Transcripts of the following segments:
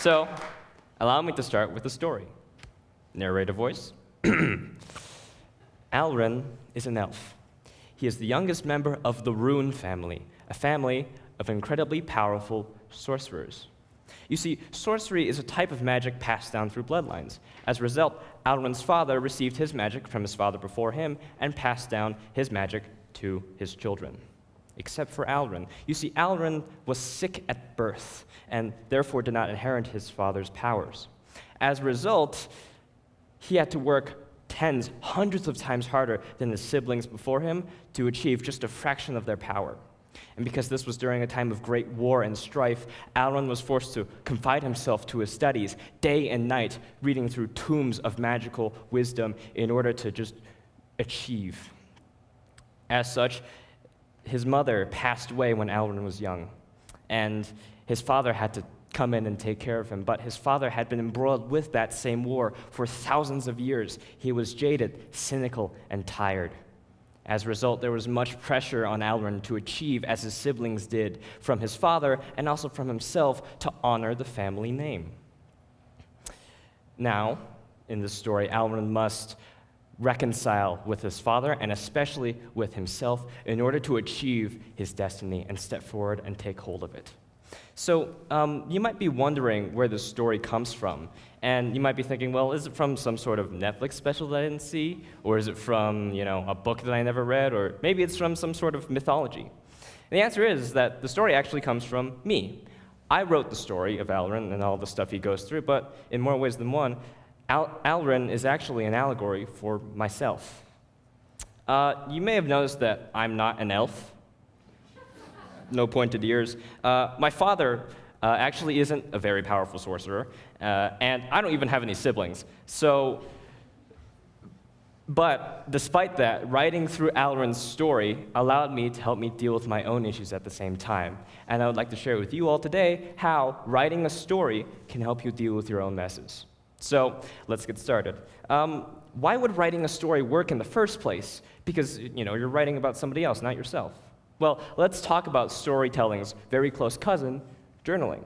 So, allow me to start with a story. Narrator voice. Alren is an elf. He is the youngest member of the Rune family, a family of incredibly powerful sorcerers. You see, sorcery is a type of magic passed down through bloodlines. As a result, Alren's father received his magic from his father before him and passed down his magic to his children. Except for Alren. You see, Alren was sick at birth and therefore did not inherit his father's powers. As a result, he had to work tens, hundreds of times harder than his siblings before him to achieve just a fraction of their power. And because this was during a time of great war and strife, Alren was forced to confine himself to his studies day and night, reading through tomes of magical wisdom in order to just achieve. As such, his mother passed away when Alren was young, and his father had to come in and take care of him. But his father had been embroiled with that same war for thousands of years. He was jaded, cynical, and tired. As a result, there was much pressure on Alren to achieve as his siblings did from his father and also from himself to honor the family name. Now, in this story, Alren must reconcile with his father and especially with himself in order to achieve his destiny and step forward and take hold of it. So you might be wondering where this story comes from, and you might be thinking, well, is it from some sort of Netflix special that I didn't see, or is it from, a book that I never read, or maybe it's from some sort of mythology? And the answer is that the story actually comes from me. I wrote the story of Alren and all the stuff he goes through, but in more ways than one, Alren is actually an allegory for myself. You may have noticed that I'm not an elf. No pointed ears. My father actually isn't a very powerful sorcerer, and I don't even have any siblings. But despite that, writing through Alren's story allowed me to help me deal with my own issues at the same time. And I would like to share with you all today how writing a story can help you deal with your own messes. So let's get started. Why would writing a story work in the first place? Because you're writing about somebody else, not yourself. Well, let's talk about storytelling's very close cousin, journaling.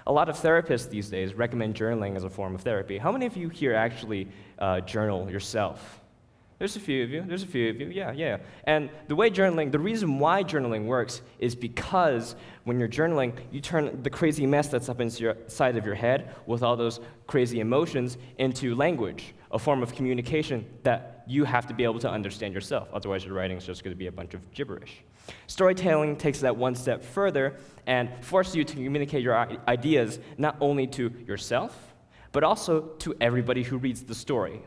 A lot of therapists these days recommend journaling as a form of therapy. How many of you here actually journal yourself? There's a few of you, yeah. And the reason why journaling works is because when you're journaling, you turn the crazy mess that's up inside of your head with all those crazy emotions into language, a form of communication that you have to be able to understand yourself. Otherwise, your writing is just going to be a bunch of gibberish. Storytelling takes that one step further and forces you to communicate your ideas not only to yourself, but also to everybody who reads the story.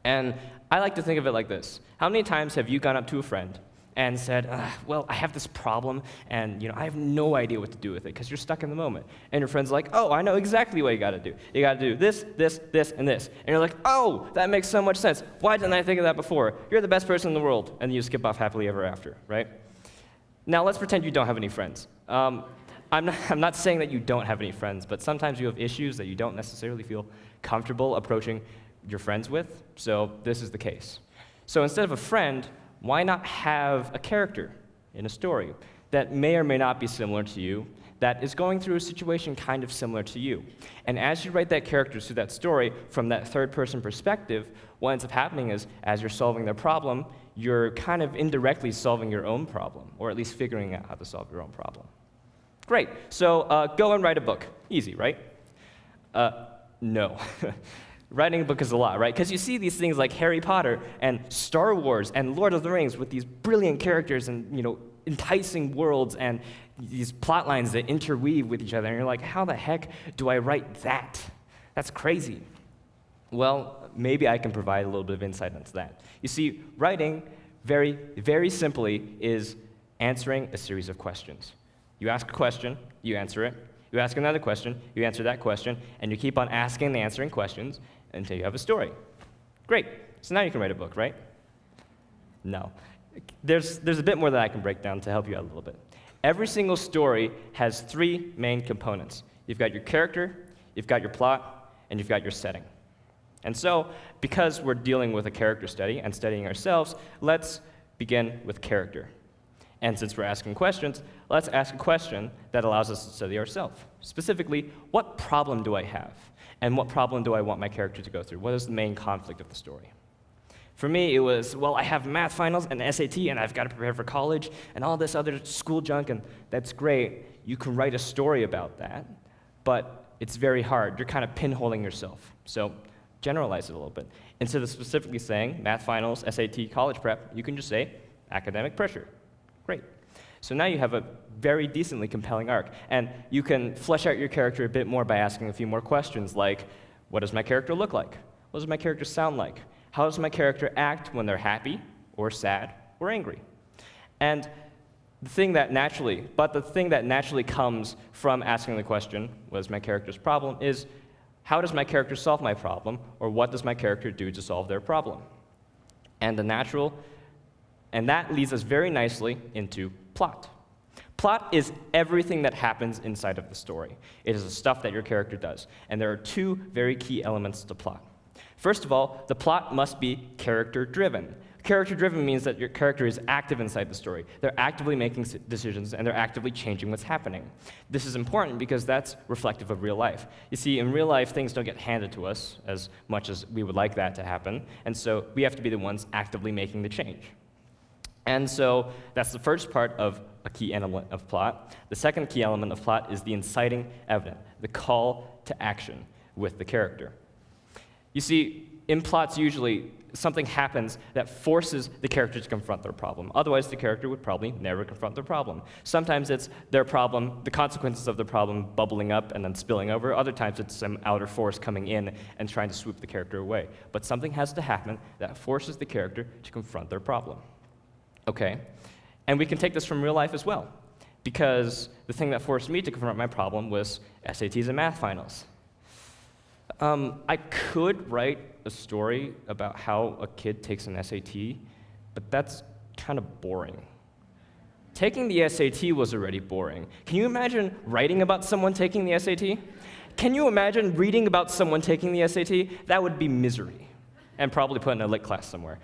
And I like to think of it like this. How many times have you gone up to a friend and said, well, I have this problem, and I have no idea what to do with it, because you're stuck in the moment. And your friend's like, oh, I know exactly what you got to do. You got to do this, this, this, and this. And you're like, oh, that makes so much sense. Why didn't I think of that before? You're the best person in the world. And you skip off happily ever after, right? Now, let's pretend you don't have any friends. I'm not saying that you don't have any friends, but sometimes you have issues that you don't necessarily feel comfortable approaching your friends with, so this is the case. So instead of a friend, why not have a character in a story that may or may not be similar to you, that is going through a situation kind of similar to you? And as you write that character through that story from that third-person perspective, what ends up happening is, as you're solving their problem, you're kind of indirectly solving your own problem, or at least figuring out how to solve your own problem. Great, so go and write a book. Easy, right? No. Writing a book is a lot, right? Because you see these things like Harry Potter and Star Wars and Lord of the Rings with these brilliant characters and, enticing worlds and these plot lines that interweave with each other. And you're like, how the heck do I write that? That's crazy. Well, maybe I can provide a little bit of insight into that. You see, writing, very, very simply, is answering a series of questions. You ask a question, you answer it. You ask another question, you answer that question, and you keep on asking and answering questions until you have a story. Great. So now you can write a book, right? No. There's a bit more that I can break down to help you out a little bit. Every single story has three main components. You've got your character, you've got your plot, and you've got your setting. And so, because we're dealing with a character study and studying ourselves, let's begin with character. And since we're asking questions, let's ask a question that allows us to study ourselves. Specifically, what problem do I have? And what problem do I want my character to go through? What is the main conflict of the story? For me, it was, well, I have math finals and SAT, and I've got to prepare for college, and all this other school junk, and that's great. You can write a story about that, but it's very hard. You're kind of pinholing yourself. So generalize it a little bit. Instead of specifically saying math finals, SAT, college prep, you can just say academic pressure. Great. So now you have a very decently compelling arc, and you can flesh out your character a bit more by asking a few more questions, like, what does my character look like? What does my character sound like? How does my character act when they're happy, or sad, or angry? And the thing that naturally comes from asking the question, what is my character's problem, is how does my character solve my problem, or what does my character do to solve their problem? And that leads us very nicely into plot. Plot is everything that happens inside of the story. It is the stuff that your character does. And there are two very key elements to plot. First of all, the plot must be character-driven. Character-driven means that your character is active inside the story. They're actively making decisions, and they're actively changing what's happening. This is important because that's reflective of real life. You see, in real life, things don't get handed to us as much as we would like that to happen, and so we have to be the ones actively making the change. And so that's the first part of a key element of plot. The second key element of plot is the inciting evidence, the call to action with the character. You see, in plots, usually something happens that forces the character to confront their problem. Otherwise, the character would probably never confront their problem. Sometimes it's their problem, the consequences of the problem bubbling up and then spilling over. Other times it's some outer force coming in and trying to swoop the character away. But something has to happen that forces the character to confront their problem. Okay? And we can take this from real life as well, because the thing that forced me to confront my problem was SATs and math finals. I could write a story about how a kid takes an SAT, but that's kind of boring. Taking the SAT was already boring. Can you imagine writing about someone taking the SAT? Can you imagine reading about someone taking the SAT? That would be misery, and probably put in a lit class somewhere.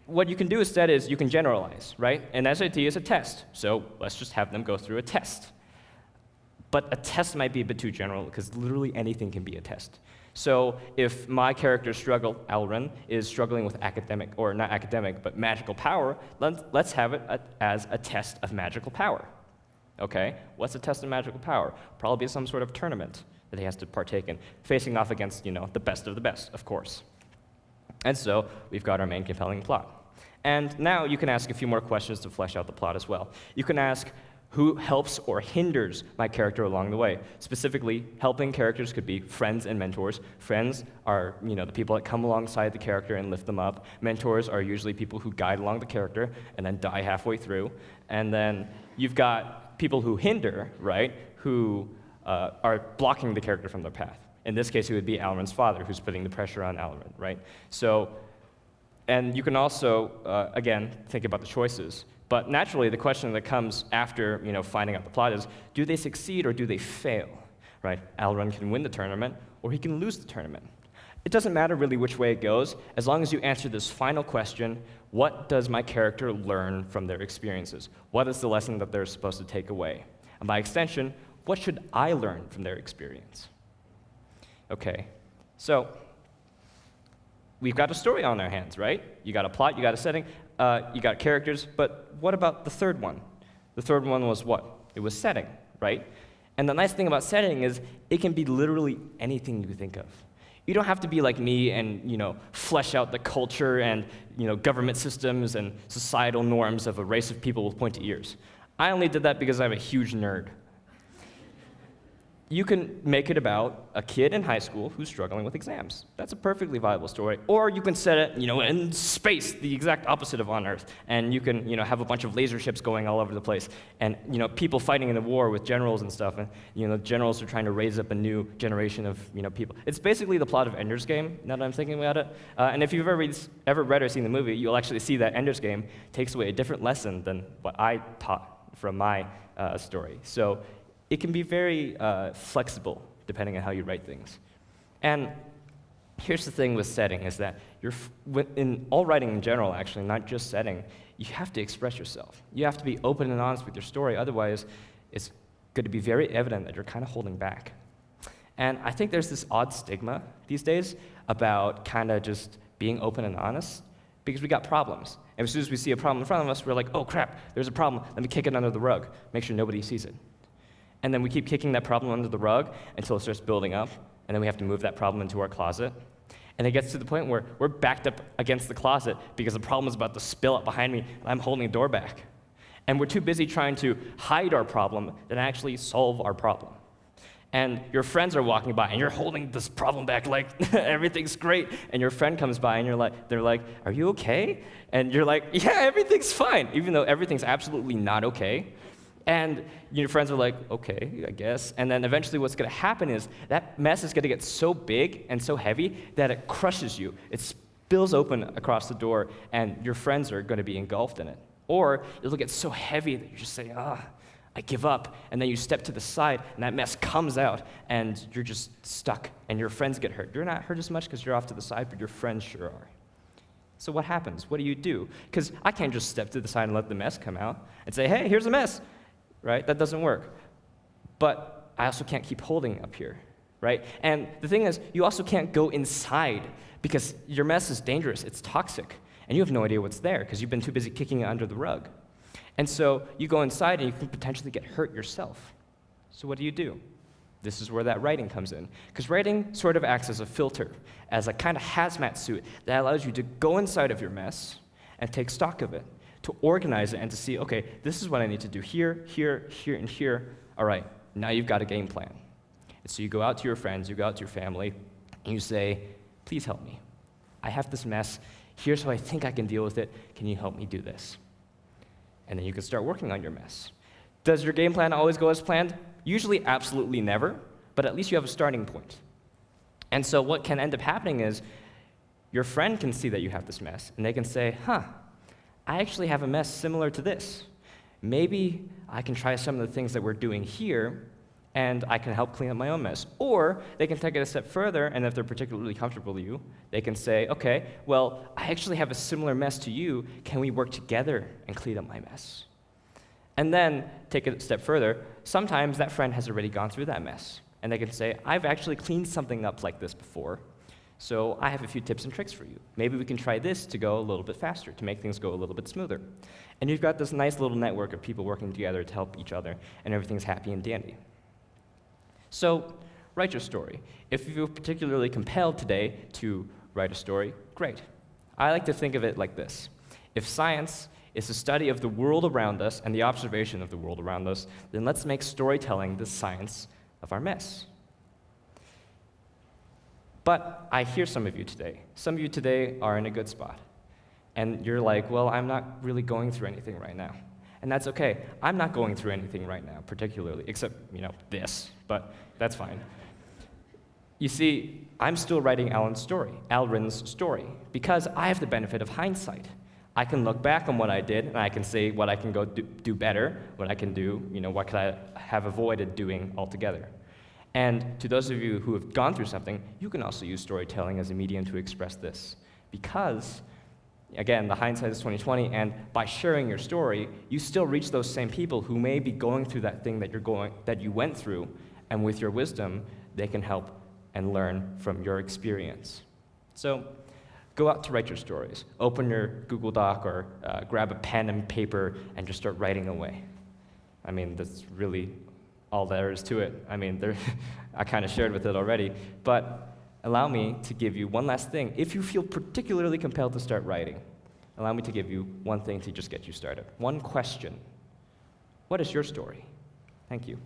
What you can do instead is you can generalize, right? An SAT is a test, so let's just have them go through a test. But a test might be a bit too general, because literally anything can be a test. So if my character's struggle, Alren, is struggling with academic, or not academic, but magical power, let's have it as a test of magical power. Okay? What's a test of magical power? Probably some sort of tournament that he has to partake in, facing off against, the best of the best, of course. And so we've got our main compelling plot. And now you can ask a few more questions to flesh out the plot as well. You can ask, who helps or hinders my character along the way? Specifically, helping characters could be friends and mentors. Friends are, the people that come alongside the character and lift them up. Mentors are usually people who guide along the character and then die halfway through. And then you've got people who hinder, right, who are blocking the character from their path. In this case, it would be Alren's father, who's putting the pressure on Alren, right? So, and you can also, again, think about the choices. But naturally, the question that comes after, finding out the plot is, do they succeed or do they fail, right? Alren can win the tournament, or he can lose the tournament. It doesn't matter really which way it goes, as long as you answer this final question, what does my character learn from their experiences? What is the lesson that they're supposed to take away? And by extension, what should I learn from their experience? Okay, so we've got a story on our hands, right? You got a plot, you got a setting, you got characters, but what about the third one? The third one was what? It was setting, right? And the nice thing about setting is it can be literally anything you think of. You don't have to be like me and, flesh out the culture and, government systems and societal norms of a race of people with pointy ears. I only did that because I'm a huge nerd. You can make it about a kid in high school who's struggling with exams. That's a perfectly viable story. Or you can set it, in space, the exact opposite of on Earth. And you can, have a bunch of laser ships going all over the place. And, people fighting in a war with generals and stuff. And, generals are trying to raise up a new generation of, people. It's basically the plot of Ender's Game, now that I'm thinking about it. And if you've ever read or seen the movie, you'll actually see that Ender's Game takes away a different lesson than what I taught from my story. So it can be very flexible, depending on how you write things. And here's the thing with setting is that in all writing in general, actually, not just setting, you have to express yourself. You have to be open and honest with your story. Otherwise, it's going to be very evident that you're kind of holding back. And I think there's this odd stigma these days about kind of just being open and honest because we got problems. And as soon as we see a problem in front of us, we're like, oh crap, there's a problem. Let me kick it under the rug. Make sure nobody sees it. And then we keep kicking that problem under the rug until it starts building up. And then we have to move that problem into our closet. And it gets to the point where we're backed up against the closet because the problem is about to spill up behind me and I'm holding the door back. And we're too busy trying to hide our problem than actually solve our problem. And your friends are walking by and you're holding this problem back like everything's great. And your friend comes by and they're like, are you okay? And you're like, yeah, everything's fine, even though everything's absolutely not okay. And your friends are like, okay, I guess. And then eventually what's going to happen is that mess is going to get so big and so heavy that it crushes you. It spills open across the door, and your friends are going to be engulfed in it. Or it'll get so heavy that you just say, I give up. And then you step to the side, and that mess comes out, and you're just stuck, and your friends get hurt. You're not hurt as much because you're off to the side, but your friends sure are. So what happens? What do you do? Because I can't just step to the side and let the mess come out and say, hey, here's a mess. Right? That doesn't work. But I also can't keep holding up here, right? And the thing is, you also can't go inside because your mess is dangerous, it's toxic, and you have no idea what's there because you've been too busy kicking it under the rug. And so you go inside and you can potentially get hurt yourself. So what do? This is where that writing comes in. Because writing sort of acts as a filter, as a kind of hazmat suit that allows you to go inside of your mess and take stock of it, to organize it and to see, okay, this is what I need to do here, here, here, and here. All right, now you've got a game plan. And so you go out to your friends, you go out to your family, and you say, please help me. I have this mess. Here's how I think I can deal with it. Can you help me do this? And then you can start working on your mess. Does your game plan always go as planned? Usually, absolutely never, but at least you have a starting point. And so what can end up happening is your friend can see that you have this mess, and they can say, I actually have a mess similar to this. Maybe I can try some of the things that we're doing here, and I can help clean up my own mess. Or they can take it a step further, and if they're particularly comfortable with you, they can say, okay, well, I actually have a similar mess to you. Can we work together and clean up my mess? And then take it a step further. Sometimes that friend has already gone through that mess, and they can say, I've actually cleaned something up like this before, so I have a few tips and tricks for you. Maybe we can try this to go a little bit faster, to make things go a little bit smoother. And you've got this nice little network of people working together to help each other, and everything's happy and dandy. So write your story. If you feel particularly compelled today to write a story, great. I like to think of it like this. If science is the study of the world around us and the observation of the world around us, then let's make storytelling the science of our mess. But I hear some of you today. Some of you today are in a good spot. And you're like, well, I'm not really going through anything right now. And that's okay. I'm not going through anything right now, particularly, except, this, but that's fine. You see, I'm still writing Alren's story, because I have the benefit of hindsight. I can look back on what I did, and I can say what I can go do better, what I can do, what could I have avoided doing altogether. And to those of you who have gone through something, you can also use storytelling as a medium to express this. Because, again, the hindsight is 20/20, and by sharing your story, you still reach those same people who may be going through that thing that you went through, and with your wisdom, they can help and learn from your experience. So, go out to write your stories. Open your Google Doc or grab a pen and paper and just start writing away. That's really all there is to it. I kind of shared with it already, but allow me to give you one last thing. If you feel particularly compelled to start writing, allow me to give you one thing to just get you started. One question. What is your story? Thank you.